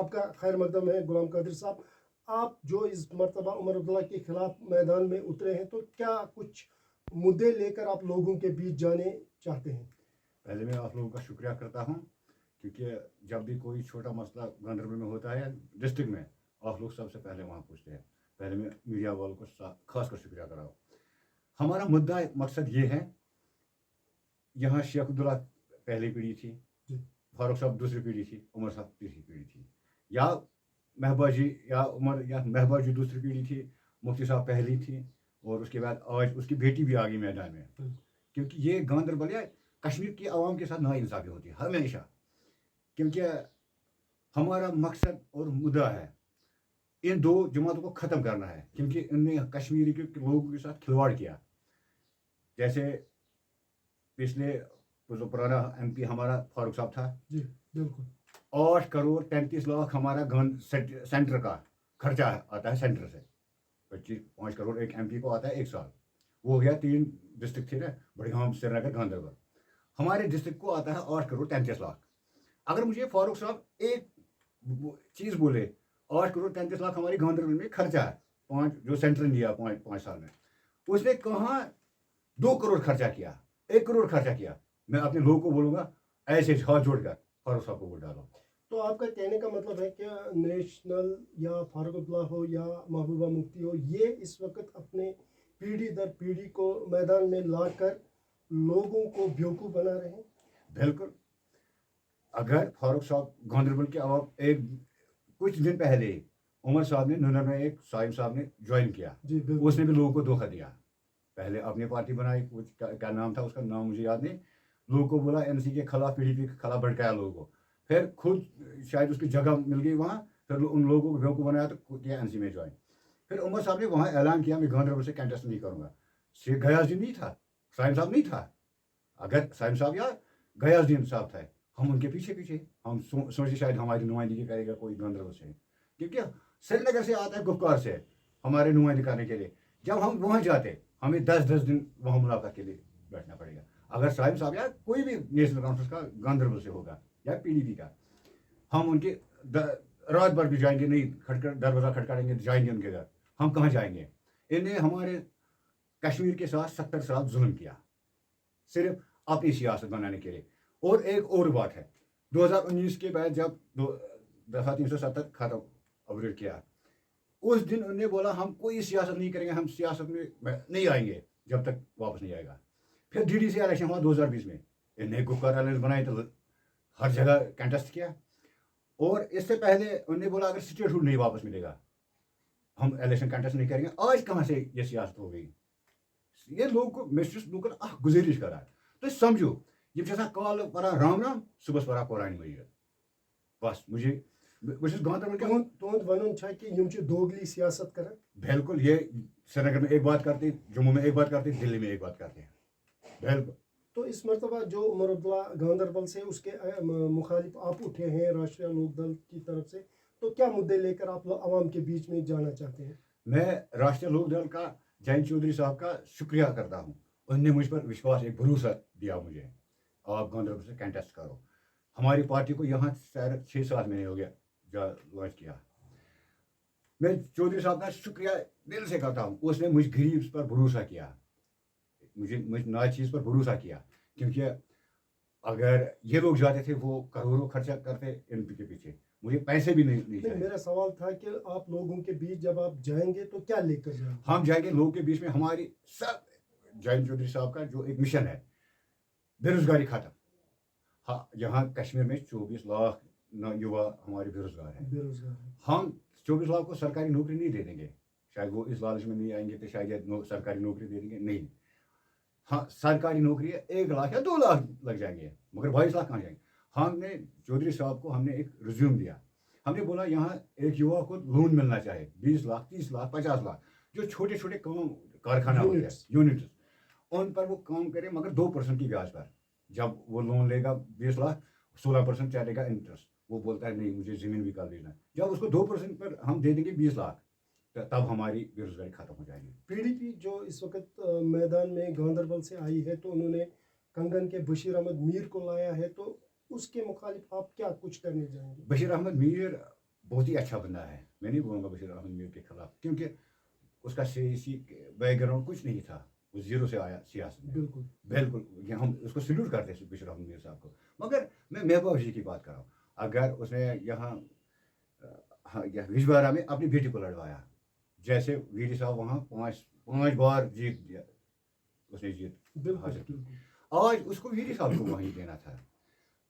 آپ کا خیر مقدم ہے غلام قادر صاحب. آپ جو اس مرتبہ عمر عبداللہ کے خلاف میدان میں اترے ہیں تو کیا کچھ مدعے لے کر آپ لوگوں کے بیچ جانے چاہتے ہیں؟ پہلے میں آپ لوگوں کا شکریہ کرتا ہوں کیونکہ جب بھی کوئی چھوٹا مسئلہ گاندربل میں ہوتا ہے ڈسٹرکٹ میں آپ لوگ سب سے پہلے وہاں پہنچتے ہیں. پہلے میں میڈیا والوں کو خاص کر شکریہ کر رہا ہوں. ہمارا مدعا مقصد یہ ہے یہاں شیخ عبداللہ پہلی پیڑھی تھی, فاروق صاحب دوسری پیڑھی تھی, عمر صاحب تیسری پیڑھی تھی, یا مہبا جی یا عمر یا مہبا جی دوسری پیڑھی تھی, مفتی صاحب پہلی تھی, اور اس کے بعد آج اس کی بیٹی بھی آ گئی میدان میں. کیونکہ یہ گاندربل یا کشمیر کی عوام کے ساتھ ناانصافی ہوتی ہے ہمیشہ, کیونکہ ہمارا مقصد اور مدعا ہے ان دو جماعتوں کو ختم کرنا ہے, کیونکہ ان نے کشمیری کے لوگوں کے ساتھ کھلواڑ کیا. جیسے پچھلے جو پرانا ایم پی ہمارا فاروق صاحب تھا, جی بالکل 8 کروڑ 35 لاکھ ہمارا سینٹر کا خرچہ آتا ہے سینٹر سے. 5 کروڑ ایک ایم پی کو آتا ہے ایک سال. وہ ہو گیا 3 ڈسٹرکٹ تھے نا, بڑگام سری نگر گاندربل. ہمارے ڈسٹرکٹ کو آتا ہے 8 کروڑ 33 لاکھ. اگر مجھے فاروق صاحب ایک چیز بولے 8 کروڑ 33 لاکھ ہماری گاندربل میں خرچہ ہے, جو سینٹر نے دیا 5 سال میں, اس نے کہاں 2 کروڑ خرچہ کیا, 1 کروڑ خرچہ کیا. میں اپنے لوگوں کو بولوں گا ایسے ہاتھ جوڑ کر فاروق صاحب کو ووٹ ڈالو. تو آپ کا کہنے کا مطلب ہے کہ نیشنل یا فاروق عبداللہ ہو یا محبوبہ مفتی ہو, یہ اس وقت اپنے پیڑھی در پیڑھی کو میدان میں لا کر لوگوں کو بیوقوف بنا رہے ہیں. بالکل. اگر فاروق صاحب گاندربل کے عوام ایک کچھ دن پہلے عمر صاحب نے ننر میں ایک سائم صاحب نے جوائن کیا, جی بالکل, اس نے بھی لوگوں کو دھوکہ دیا. پہلے اپنی پارٹی بنائی, کچھ کیا نام تھا اس کا, نام مجھے یاد نہیں. لوگوں کو بولا این سی کے خلاف پی ڈی پی کے خلاف بھڑکایا لوگوں کو. پھر خود شاید اس کی جگہ مل گئی وہاں, پھر ان لوگوں کو بیوقوف بنایا تو کیا این سی میں جوائن. پھر عمر صاحب نے وہاں اعلان کیا میں گاندربل سے کنٹیسٹ نہیں کروں گا. شیخ غیاث الدین نہیں تھا, سائم صاحب نہیں تھا. اگر سائم صاحب یا غیاث الدین صاحب تھے, ہم ان کے پیچھے ہم سوچے شاید ہماری نمائندگی کرے گا کوئی گاندربل سے, کیونکہ سری نگر سے آتا ہے گفتار سے ہمارے نمائندگی کرنے کے لیے. جب ہم وہاں جاتے ہمیں 10 دن وہاں ملاقات کے لیے بیٹھنا پڑے گا. اگر سائم صاحب یا کوئی بھی نیشنل کانفرنس کا گاندربل سے ہوگا یا پی ڈی پی کا, ہم ان کے رات بھر بھی جائیں گے نہیں, دروازہ کھٹکھائیں گے جائیں گے ان کے گھر. ہم کہاں جائیں گے؟ ان نے ہمارے کشمیر کے ساتھ 70 سال ظلم کیا صرف اپنی سیاست بنانے کے لیے. اور ایک اور بات ہے, 2019 کے بعد جب دفعہ 370 ختم اپریٹ کیا, اس دن انہوں نے بولا ہم کوئی سیاست نہیں کریں گے, ہم سیاست میں نہیں آئیں گے جب تک واپس نہیں آئے گا. پھر ڈی ڈی سی الیکشن ہوا 2020 میں, انہوں نے گفتار الائنس بنائی تو ہر جگہ کنٹیسٹ کیا. اور اس سے پہلے انہوں نے بولا اگر اسٹیٹ ہوڈ نہیں واپس ملے گا ہم الیکشن کنٹیسٹ نہیں کریں گے. آج کہاں سے یہ سیاست ہو گئی؟ یہ لوگ کو میں لوکن گزارش کران تو سمجھو یہ کال پران رام رام صبح پران قرآن مجید. بس مجھے بس گاندربل کے تہد ون کہ یم دوگلی سیاست کران. بالکل, یہ سری نگر میں ایک بات کرتے, جموں میں ایک بات کرتے, دلی میں ایک بات کرتے ہیں. بالکل. تو اس مرتبہ جو عمر عبداللہ گاندربل سے اس کے مخالف آپ اٹھے ہیں راشٹریہ لوک دل کی طرف سے, تو کیا مدعے لے کر آپ عوام کے بیچ میں جانا چاہتے ہیں؟ میں راشٹریہ لوک دل کا جینت چودھری صاحب کا شکریہ کرتا ہوں. انہوں نے مجھ پر وشواس ایک بھروسہ دیا مجھے, آپ گاندربل سے کنٹیسٹ کرو. ہماری پارٹی کو یہاں 6 سال میں ہو گیا لانچ کیا. میں چودھری صاحب کا شکریہ دل سے کرتا ہوں, اس نے مجھ غریب پر بھروسہ کیا, مجھ ناچیز پر بھروسہ کیا. کیونکہ اگر یہ لوگ جاتے تھے وہ کروڑوں خرچہ کرتے ان کے پیچھے, مجھے پیسے بھی نہیں چاہیے. میرا سوال تھا کہ آپ لوگوں کے بیچ جب آپ جائیں گے تو کیا لے کر جائیں گے؟ ہم جائیں گے لوگوں کے بیچ میں. ہماری سب جینت چودھری صاحب کا جو ایک مشن ہے بے روزگاری ختم. ہاں, یہاں کشمیر میں 24 لاکھ یوا ہمارے بے روزگار ہیں. ہم 24 لاکھ کو سرکاری نوکری نہیں دے دیں گے. شاید وہ اس لالچ میں نہیں آئیں گے تو شاید سرکاری نوکری دے دیں گے, نہیں. ہاں, سرکاری نوکری 1 لاکھ یا 2 لاکھ لگ جائیں گے, مگر 22 لاکھ کہاں جائیں گے. ہم نے چودھری صاحب کو ہم نے ایک ریزیوم دیا. ہم نے بولا یہاں ایک یوا کو لون ملنا چاہے 20 لاکھ 30 لاکھ 50 لاکھ, جو چھوٹے چھوٹے کارخانہ ہوتے ہیں یونٹس, ان پر وہ کام کرے مگر 2% کی بیاج پر. جب وہ لون لے گا 20 لاکھ 16% چلے گا انٹرسٹ. وہ بولتا ہے نہیں مجھے زمین بھی کر دینا. جب اس کو 2% پر ہم دے دیں گے 20 لاکھ تب ہماری بے روزگاری ختم ہو جائے گی. پی ڈی پی جو اس وقت میدان میں گاندربل سے آئی ہے تو انہوں نے کنگن کے بشیر احمد میر کو لایا ہے, تو اس کے مخالف آپ کیا کچھ کرنے جائیں گے؟ بشیر احمد میر बहुत ही अच्छा बंदा है. मैं नहीं बोलूँगा बशीर अहमद मीर के खिलाफ, क्योंकि उसका सियासी बैकग्राउंड कुछ नहीं था. वो जीरो से आया सियासत में. बिल्कुल बिल्कुल, ये हम उसको सैल्यूट करते हैं बशीर अहमद मीर साहब को. मगर मैं महबूब जी की बात कर रहा हूँ. अगर उसने यहाँ हाँ, हिजबारा में अपनी बेटी को लड़वाया, जैसे वीरी साहब वहाँ पाँच बार जीत दिया, उसने जीत बिल्कुल हासिल की. बिल्कुल आज उसको वीरी साहब को वहीं देना था.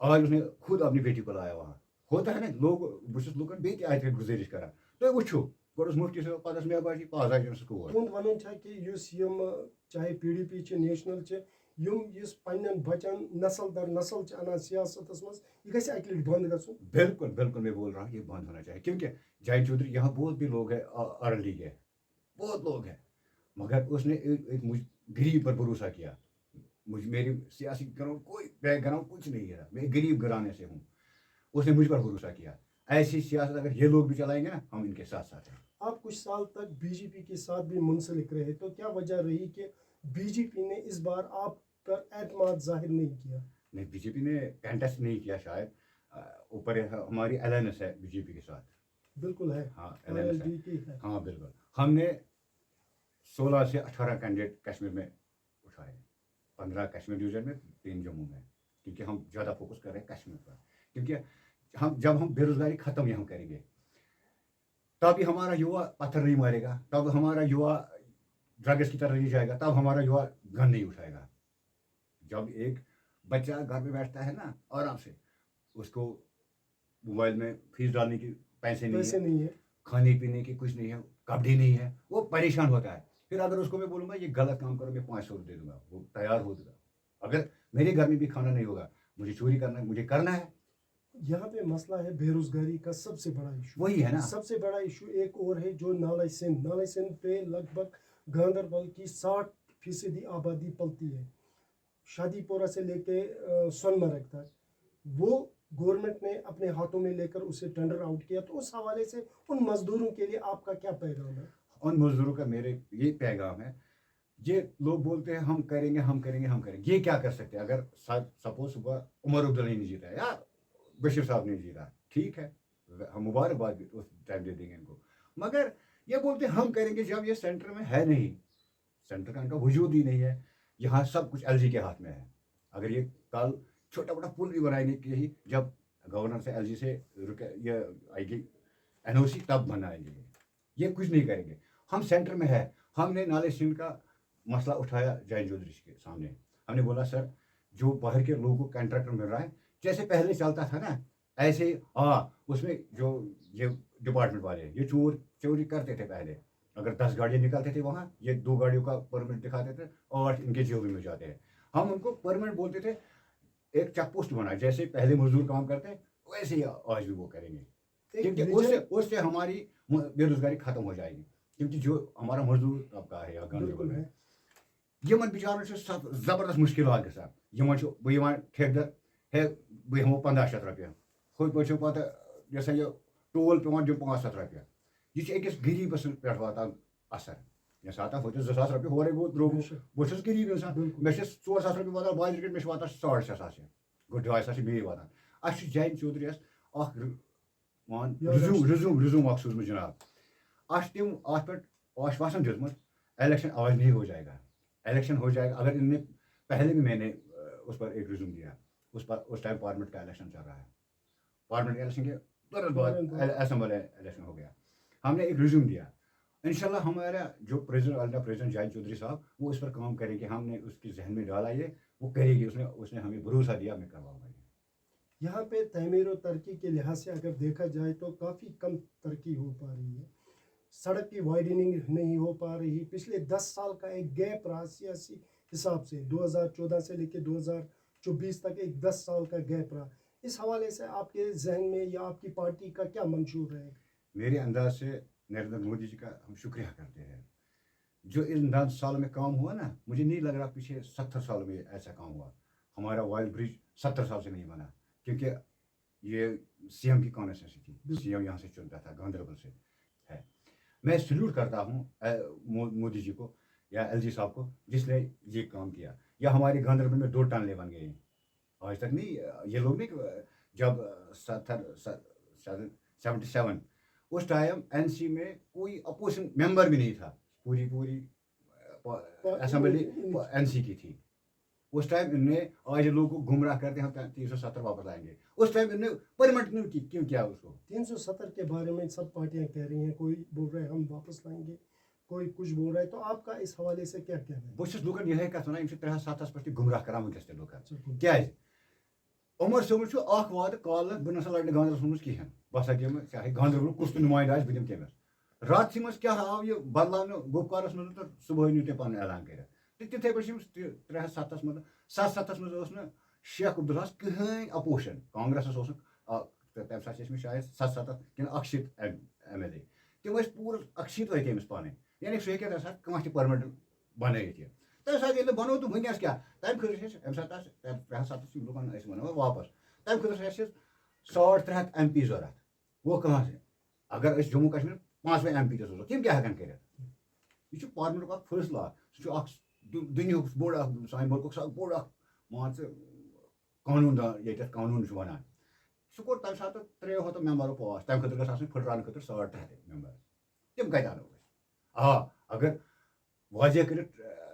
आज उसने खुद अपनी बेटी को लाया वहाँ. होता है ना, लोग बस लुकन बेटी आए गुजारिश करा तो वुचो गोस मुफ्ती से पता मेहबाजी पास आए स्कूल. तुंद वनन छा कि युस यम चाहे पीडीपी च नेशनल च यम युस पन्नन बचन नस्ल दर नस्ल च अना सियासतस मज यह गछ अकि लट बंद गछुन. बिल्कुल बिल्कुल, मैं बोल रहा हूँ ये बंद होना चाहिए, क्योंकि जाहिद चौधरी यहाँ बहुत भी लोग हैं, अरली है, बहुत लोग हैं, मगर उसने एक मुझ गरीब पर भरोसा किया. मेरी सियासी ग्राउंड कोई बैकग्राउंड कुछ नहीं है, मैं गरीब घराने से हूँ. उसने मुझ पर भरोसा किया. ऐसी सियासत अगर ये लोग भी चलाएंगे ना, हम इनके साथ साथ हैं. आप कुछ साल तक बीजेपी के साथ भी मुंसलिक रहे, तो क्या वजह रही कि बीजेपी ने इस बार आप पर एतमाद जाहिर नहीं किया? नहीं, बीजेपी ने कंटेस्ट नहीं किया शायद. ऊपर हमारी अलायंस है बीजेपी के साथ. बिल्कुल है, हाँ, अलायंस है. RLD की है. हाँ बिल्कुल. हमने 16 से 18 कैंडिडेट कश्मीर में उठाए, 15 कश्मीर डिवीजन में, 3 जम्मू में, क्योंकि हम ज़्यादा फोकस कर रहे हैं कश्मीर पर. क्योंकि जब हम बेरोजगारी खत्म यहाँ करेंगे, तभी हमारा युवा पत्थर नहीं मारेगा, तब हमारा युवा ड्रग्स की तरफ नहीं जाएगा, तब हमारा युवा गन नहीं उठाएगा. जब एक बच्चा घर में बैठता है ना आराम से, उसको मोबाइल में फीस डालने की पैसे नहीं वैसे है, नहीं है. खाने पीने की कुछ नहीं है, कपड़े नहीं है, वो परेशान होता है. फिर अगर उसको मैं बोलूँगा ये गलत काम करो, मैं 500 दे दूंगा, वो तैयार हो दूंगा. अगर मेरे घर में भी खाना नहीं होगा, मुझे चोरी करना है, मुझे करना है. यहाँ पे मसला है बेरोजगारी का सबसे बड़ा इशू. वही है ना. सबसे बड़ा इशू एक और है जो नालाई सिंध पे लगभग गांधरबल की 60% आबादी पलती है, शादीपोरा से लेके सोनमर्ग तक. वो गवर्नमेंट ने अपने हाथों में लेकर उसे टेंडर आउट किया, तो उस हवाले से उन मजदूरों के लिए आपका क्या पैगाम है? उन मजदूरों का मेरे ये पैगाम है, ये लोग बोलते हैं हम करेंगे हम करेंगे हम करेंगे, ये क्या कर सकते हैं? अगर सपोज सुबह उमर अब्दुल्ला नहीं जीता या बशीर साहब नहीं जीता, ठीक है, हम मुबारकबाद भी उस टाइम दे देंगे इनको. मगर ये बोलते हैं हम करेंगे, जब ये सेंटर में है नहीं, सेंटर का इनका वजूद ही नहीं है. यहाँ सब कुछ एलजी के हाथ में है. अगर ये कल छोटा मोटा पुल भी बनाएंगे कि ही जब गवर्नर से एलजी से ये आएगी एनओसी तब बनाएंगे. ये कुछ नहीं करेंगे. हम सेंटर में है. हमने नाले सिंध का मसला उठाया जाहिद चौधरी के सामने. हमने बोला सर, जो बाहर के लोगों को कॉन्ट्रैक्टर मिल रहा है, जैसे पहले चलता था ना, ऐसे उसमें जो ये डिपार्टमेंट वाले ये चोरी करते थे पहले. अगर 10 गाड़ियाँ निकलते थे वहाँ, ये 2 गाड़ियों का परमिट दिखाते थे और इनके जेब में जाते हैं. हम उनको परमिट बोलते थे. एक चेक पोस्ट बना, जैसे पहले मजदूर काम करते वैसे ही आज भी वो करेंगे, क्योंकि उससे हमारी बेरोजगारी खत्म हो जाएगी. क्योंकि जो हमारा मजदूर तबका है यहाँ गांधरबल में, यमन बिचारों से जबरदस्त मुश्किल गसान. यमन ठेकेदार है, बह हमो 1500 रुपये, हुत पे पता जैसे ये टोल पे दिन 500 रुपये. यह अकिस गरीबस पे वातान असर. ये साता हो 2000 रुपये होरे गो द्रोग, बहुत गरीब इंसान. मे 4,000 रुपये वातान बाज रिकेट, मे वातान 6,500 गो 2,500 मे वातान. अस जाहिद चौधरी मान रिज्यूम सूझमुत जनाब. अस तम अत पे आश्वासन दितमुत इलेक्शन आज नहीं हो जाएगा, इलेक्शन हो जाएगा. अगर इनने पहले भी मैंने उस पर एक रिज्यूम दिया, उस टाइम पार्लियामेंट का इलेक्शन चल रहा है. पार्लियामेंट इलेक्शन के तुरंत बाद असेंबली इलेक्शन हो गया. हमने एक रिज्यूम दिया. इंशाल्लाह हमारा जो प्रेसिडेंट जाहिद चौधरी साहब, वो इस पर काम करेंगे. हमने उसके जहन में डाला, ये वो करेगी. उसने हमें भरोसा दिया, मैं करवाऊंगा. यहाँ पे तमीर और तरक्की के लिहाज से अगर देखा जाए तो काफ़ी कम तरक्की हो पा रही है. सड़क की वाइडनिंग नहीं हो पा रही. पिछले 10 साल का एक गैप रहा सियासी हिसाब से, 2014 से लेकर 2024 तक एक 10 साल का गैप रहा. इस हवाले से आपके जहन में या आपकी पार्टी का क्या मंशूर है? मेरे अंदाज से नरेंद्र मोदी जी का हम शुक्रिया करते हैं. जो इन 10 साल में काम हुआ ना, मुझे नहीं लग रहा पीछे 70 साल में ऐसा काम हुआ. हमारा वाइल ब्रिज 70 साल से नहीं बना, क्योंकि ये सीएम की कॉन्स्टिट्यूंसी थी. सीएम यहाँ से चुनता था, गांधरबल से है. मैं सल्यूट करता हूँ मोदी जी को या एलजी साहब को, जिसने ये काम किया. या हमारे गांधरबल में 2 टनलें बन गई आज तक नहीं. ये लोग नहीं, जब 77, उस टाइम एनसी में कोई अपोजिशन मेंबर भी नहीं था, पूरी असेंबली एनसी की थी उस टाइम। इनने आज लोगों को गुमराह करते हैं 370 वापस लाएंगे, उस टाइम इनने परमानेंट क्यों किया उसको? 370 के बारे में सब पार्टियां कह रही हैं, कोई बोल रहा है हम वापस लाएंगे, कोई कुछ बोल रहा है, तो आपका इस हवाले से क्या कहना है? बहुत लूकन यह कथ वन 370 पे गुमराह करान वनकस लूकन क्या उमर सोम वाद कॉल बह ना लड़ने गांधरबल मज कहें बस चाहे गांधरबल कुछ तो नुमाइंद बह दिम तमिस रात मज क्या आव यह बदलाव गुपकारस मज तो सुबह नी पे ऐलान कर तिथे पे 370 मज 77 मज शेख अब्दुल्ला कहें अपोजिशन कांग्रेस तम सात शायद 77 कि 80 MLA तम पूर 80 वे तमिस पान यानी सह हे कह परमानेंट बन तम सात बनो तो वनस क्या तम खर 370 लुकन वो वापस तम खर 350 MP जरूरत वो कहाँ से अगर जम्मू कश्मीर 5वें MP तो तम क्या हेकन कर यह पार्लियामेंट फैसला सह दुनिया बोड़ सान मुल्क बोड़ मान कानून ये कानून वन सह कोर तम सात 300 मेंबरों पास तम खर गल फुटरान खर 350 मेंबर तम कत अनो अगर वाजह कर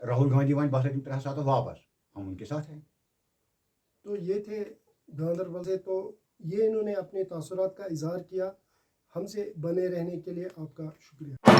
राहुल गांधी वन बस 370 वापस हम उनके साथ हैं। तो ये थे गांधरबल से, तो ये इन्होंने अपने तासुरात का इजहार किया। हमसे बने रहने के लिए आपका शुक्रिया।